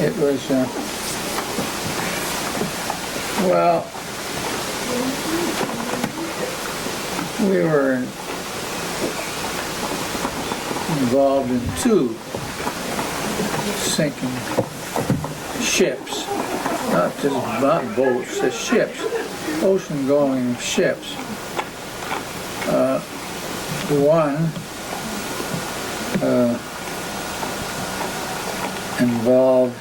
It was, well, we were involved in 2 sinking ships, not boats, ships, ocean-going ships. One involved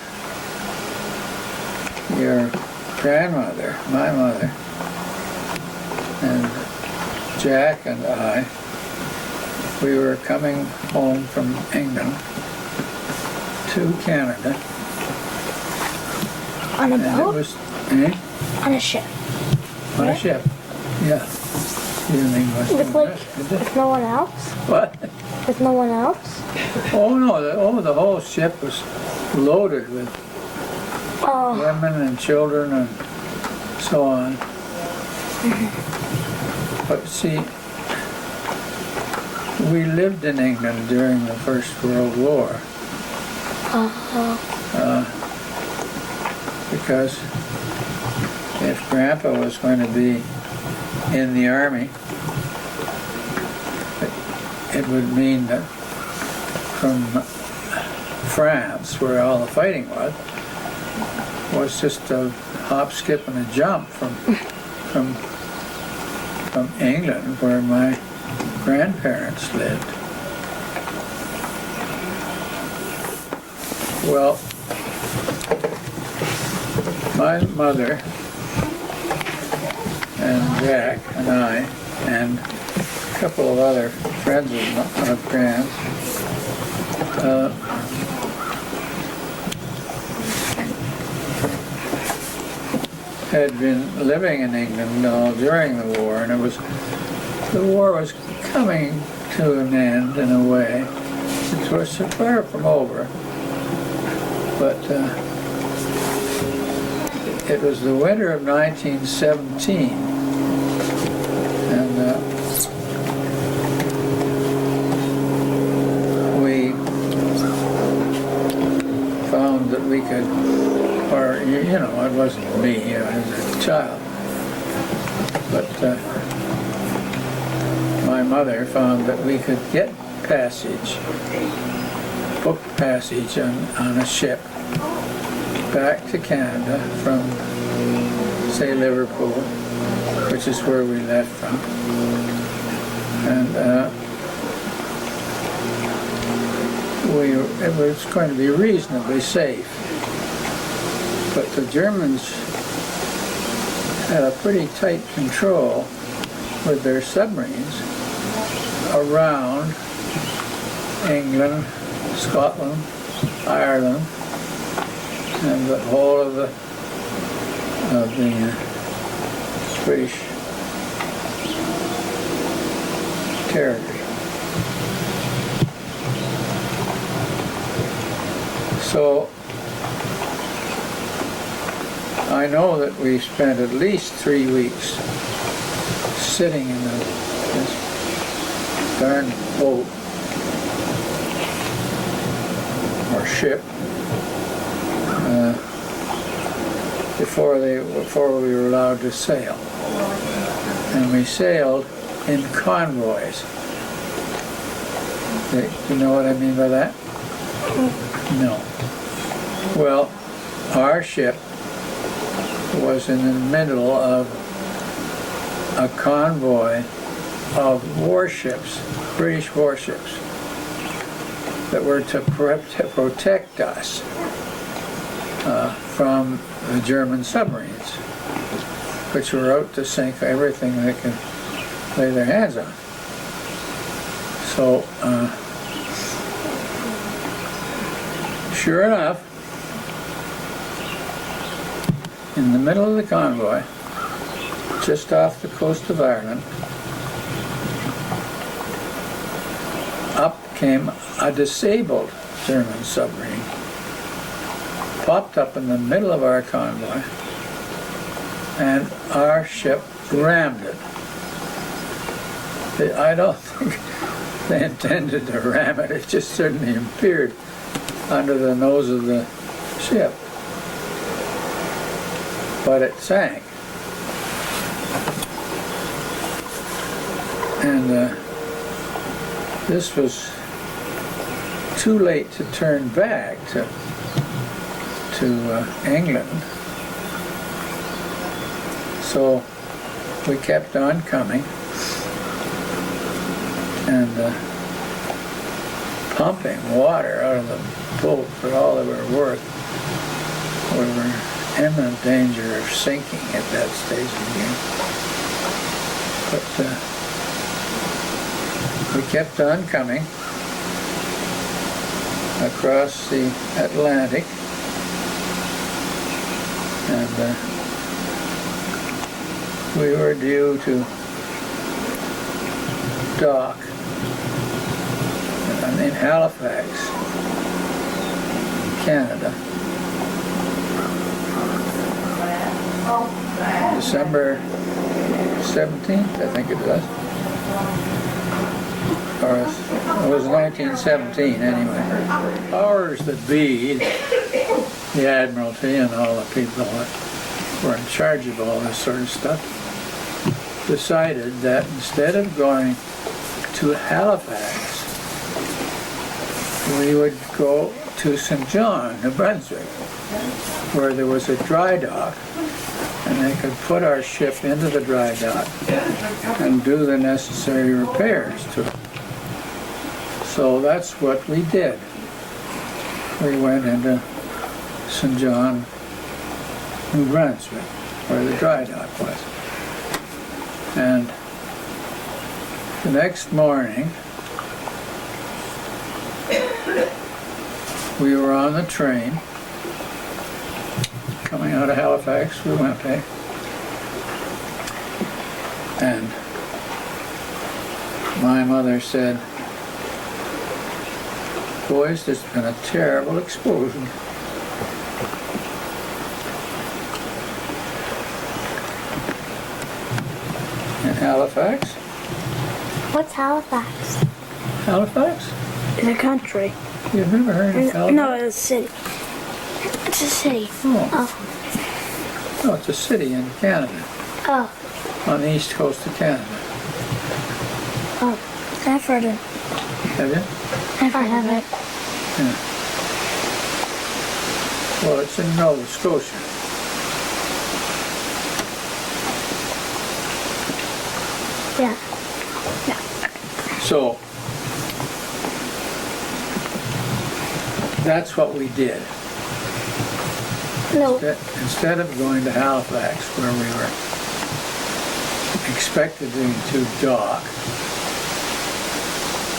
your grandmother, my mother, and Jack and I. We were coming home from England to Canada. On a and boat? It was, On a ship. on right? a ship, yeah. You didn't think much With of like, that, did you? with no one else? What? With no one else? Oh no, the whole ship was loaded with Oh, women and children and so on. But see, we lived in England during the First World War because if Grandpa was going to be in the army, it would mean that from France, where all the fighting was just a hop, skip, and a jump from England, where my grandparents lived. Well, my mother and Jack and I and a couple of other friends of Grand's had been living in England all during the war, and the war was coming to an end in a way. It was far from over, but it was the winter of 1917, and we found that we could, or you know, it wasn't me, I was a child, but my mother found that we could get book passage on a ship back to Canada from, say, Liverpool, which is where we left from. And it was going to be reasonably safe. But the Germans had a pretty tight control with their submarines around England, Scotland, Ireland, and the whole of the British territory. So I know that we spent at least 3 weeks sitting in this darn boat or ship before we were allowed to sail. And we sailed in convoys. You know what I mean by that? No. Well, our ship was in the middle of a convoy of warships, British warships, that were to protect us from the German submarines, which were out to sink everything they could lay their hands on. So, sure enough, in the middle of the convoy, just off the coast of Ireland, up came a disabled German submarine, popped up in the middle of our convoy, and our ship rammed it. I don't think they intended to ram it, it just certainly appeared under the nose of the ship, but it sank. And this was too late to turn back to England. So we kept on coming and pumping water out of the boat for all they were worth. We were in imminent danger of sinking at that stage again. But we kept on coming across the Atlantic, and we were due to dock in Halifax, Canada, December 17th, I think it was. Or it was 1917 anyway. Powers that be, the Admiralty and all the people that were in charge of all this sort of stuff, decided that instead of going to Halifax, we would go to St. John, New Brunswick, where there was a dry dock, and they could put our ship into the dry dock and do the necessary repairs to it. So that's what we did. We went into St. John, New Brunswick, where the dry dock was. And the next morning, we were on the train coming out of Halifax, Winnipeg, and my mother said, "Boys, there's been a terrible explosion." In Halifax? What's Halifax? Halifax? It's a country. You've never heard of Halifax? No, it's a city. It's a city. Oh. No, it's a city in Canada. Oh. On the east coast of Canada. Oh. I've heard it. Have you? I've heard of it. Yeah. Well, it's in Nova Scotia. Yeah. So, that's what we did. No. Instead of going to Halifax, where we were expected to dock,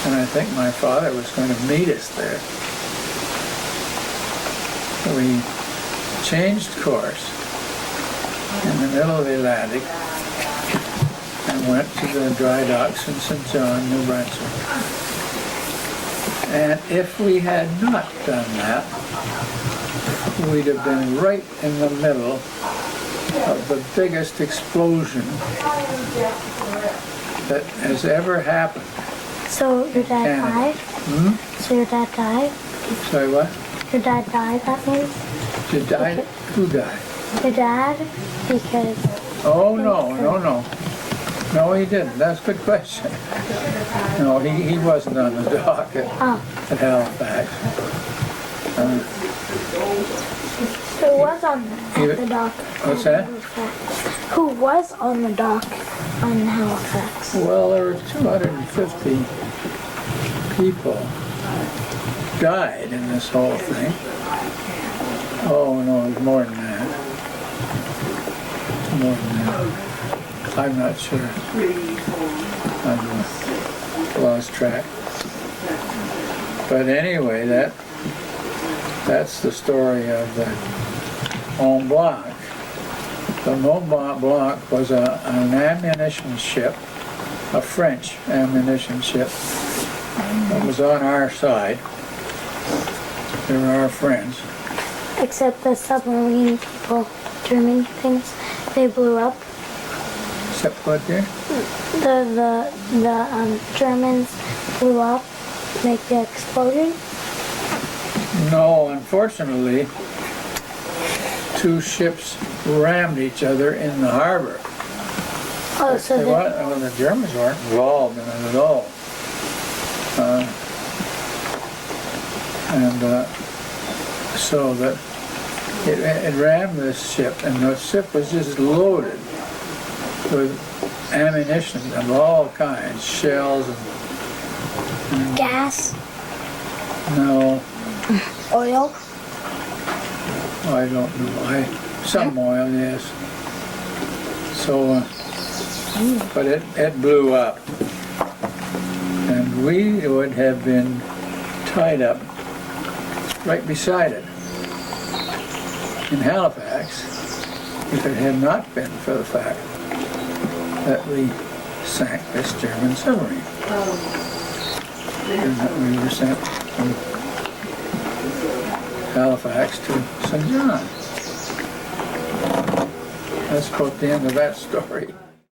and I think my father was going to meet us there, we changed course in the middle of the Atlantic and went to the dry docks in St. John, New Brunswick. And if we had not done that, we'd have been right in the middle of the biggest explosion that has ever happened. So your dad Canada. died? Hmm? So your dad died? Sorry, what? Your dad died, that means? You died? Who died? Your dad? Because... Oh, no. No, he didn't. That's a good question. No, he wasn't on the dock at Halifax. Who was on the dock? What's that? Who was on the dock on Halifax? Well, there were 250 people died in this whole thing. Oh, no, it was more than that. More than that. I'm not sure. I've lost track. But anyway, that's the story of the Mont Blanc. The Mont Blanc was an ammunition ship, a French ammunition ship that was on our side. They were our friends. Except the submarine people, German things, they blew up. Except what there? The Germans blew up, make the explosion. No, unfortunately, two ships rammed each other in the harbor. Oh, so They the, weren't- well, the Germans weren't involved in it at all. So that it rammed this ship, and the ship was just loaded with ammunition of all kinds, shells and gas, no, oil. I don't know. Some oil, yes. So, but it blew up, and we would have been tied up right beside it in Halifax if it had not been for the fact that we sank this German submarine, and that we were sent from Halifax to St. John. That's about the end of that story.